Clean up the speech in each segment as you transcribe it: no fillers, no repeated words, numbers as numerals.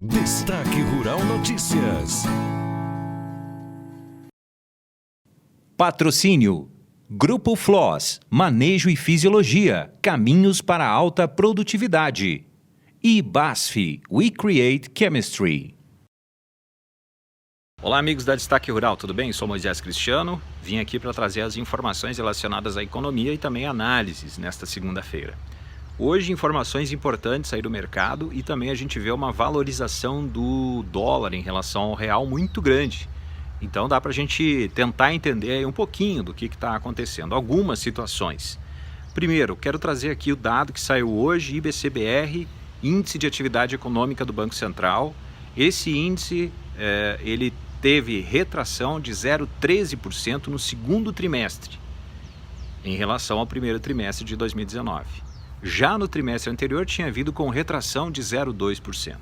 Destaque Rural Notícias. Patrocínio: Grupo Floss, Manejo e Fisiologia, caminhos para alta produtividade. E BASF, We Create Chemistry. Olá amigos da Destaque Rural, tudo bem? Sou Moisés Cristiano, vim aqui para trazer as informações relacionadas à economia e também análises nesta segunda-feira. Hoje, informações importantes aí do mercado e também a gente vê uma valorização do dólar em relação ao real muito grande. Então dá para a gente tentar entender aí um pouquinho do que está acontecendo, algumas situações. Primeiro, quero trazer aqui o dado que saiu hoje, IBCBR, Índice de Atividade Econômica do Banco Central. Esse índice, ele teve retração de 0,13% no segundo trimestre, em relação ao primeiro trimestre de 2019. Já no trimestre anterior tinha havido com retração de 0,2%.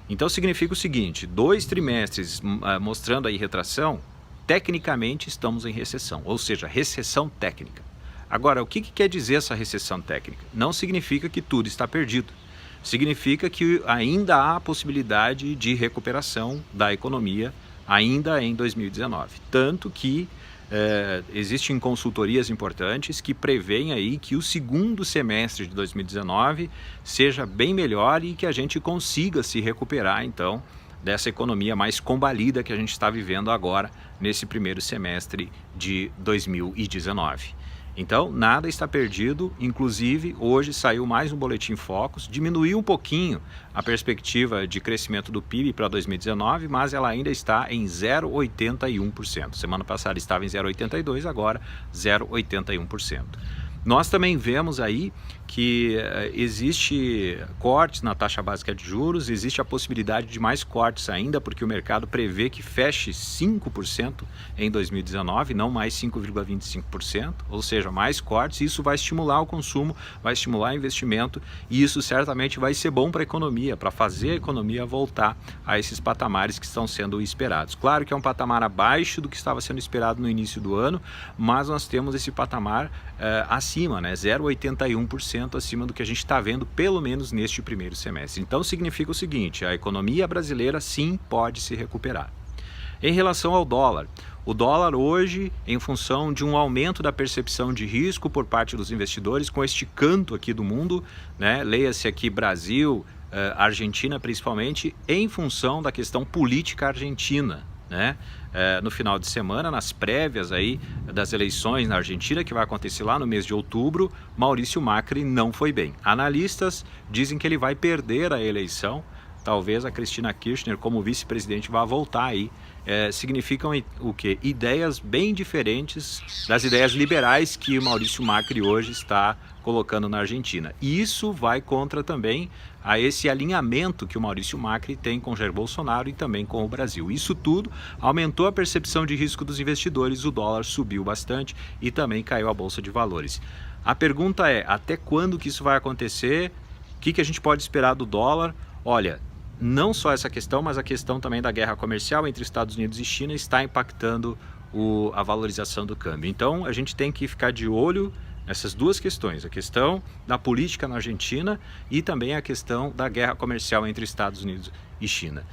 Então significa o seguinte, 2 trimestres mostrando aí retração, tecnicamente estamos em recessão, ou seja, recessão técnica. Agora, o que quer dizer essa recessão técnica? Não significa que tudo está perdido. Significa que ainda há possibilidade de recuperação da economia ainda em 2019. Tanto que existem consultorias importantes que preveem aí que o segundo semestre de 2019 seja bem melhor e que a gente consiga se recuperar então dessa economia mais combalida que a gente está vivendo agora nesse primeiro semestre de 2019. Então, nada está perdido, inclusive hoje saiu mais um boletim Focus, diminuiu um pouquinho a perspectiva de crescimento do PIB para 2019, mas ela ainda está em 0,81%. Semana passada estava em 0,82%, agora 0,81%. Nós também vemos aí que existe cortes na taxa básica de juros, existe a possibilidade de mais cortes ainda, porque o mercado prevê que feche 5% em 2019, não mais 5,25%, ou seja, mais cortes. Isso vai estimular o consumo, vai estimular o investimento e isso certamente vai ser bom para a economia, para fazer a economia voltar a esses patamares que estão sendo esperados. Claro que é um patamar abaixo do que estava sendo esperado no início do ano, mas nós temos esse patamar acima, né? 0,81% acima do que a gente está vendo, pelo menos neste primeiro semestre. Então significa o seguinte, a economia brasileira sim pode se recuperar. Em relação ao dólar, o dólar hoje, em função de um aumento da percepção de risco por parte dos investidores, com este canto aqui do mundo, né? Leia-se aqui Brasil, Argentina principalmente, em função da questão política argentina, né? No final de semana, nas prévias aí das eleições na Argentina, que vai acontecer lá no mês de outubro, Maurício Macri não foi bem. Analistas dizem que ele vai perder a eleição, talvez a Cristina Kirchner como vice-presidente vá voltar aí. Significam o quê? Ideias bem diferentes das ideias liberais que o Maurício Macri hoje está colocando na Argentina. E isso vai contra também a esse alinhamento que o Maurício Macri tem com Jair Bolsonaro e também com o Brasil. Isso tudo aumentou a percepção de risco dos investidores, o dólar subiu bastante e também caiu a Bolsa de Valores. A pergunta é, até quando que isso vai acontecer? O que a gente pode esperar do dólar? Olha, não só essa questão, mas a questão também da guerra comercial entre Estados Unidos e China está impactando a valorização do câmbio. Então a gente tem que ficar de olho nessas duas questões, a questão da política na Argentina e também a questão da guerra comercial entre Estados Unidos e China.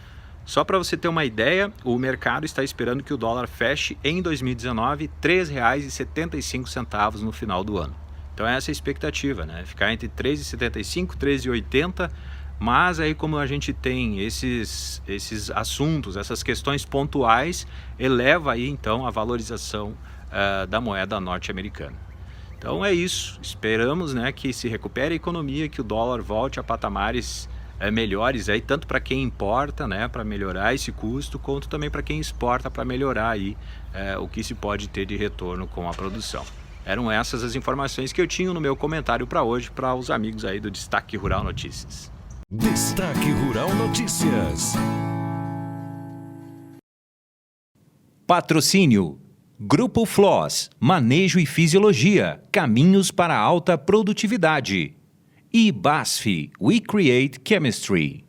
Só para você ter uma ideia, o mercado está esperando que o dólar feche em 2019 R$ 3,75 no final do ano. Então essa é a expectativa, né? Ficar entre R$ 3,75 e R$ 3,80. Mas aí como a gente tem esses assuntos, essas questões pontuais, eleva aí então a valorização da moeda norte-americana. Então é isso, esperamos, né, que se recupere a economia, que o dólar volte a patamares melhores aí, tanto para quem importa, né, para melhorar esse custo, quanto também para quem exporta, para melhorar aí o que se pode ter de retorno com a produção. Eram essas as informações que eu tinha no meu comentário para hoje, para os amigos aí do Destaque Rural Notícias. Destaque Rural Notícias. Patrocínio: Grupo Floss, Manejo e Fisiologia, caminhos para alta produtividade. E BASF, We Create Chemistry.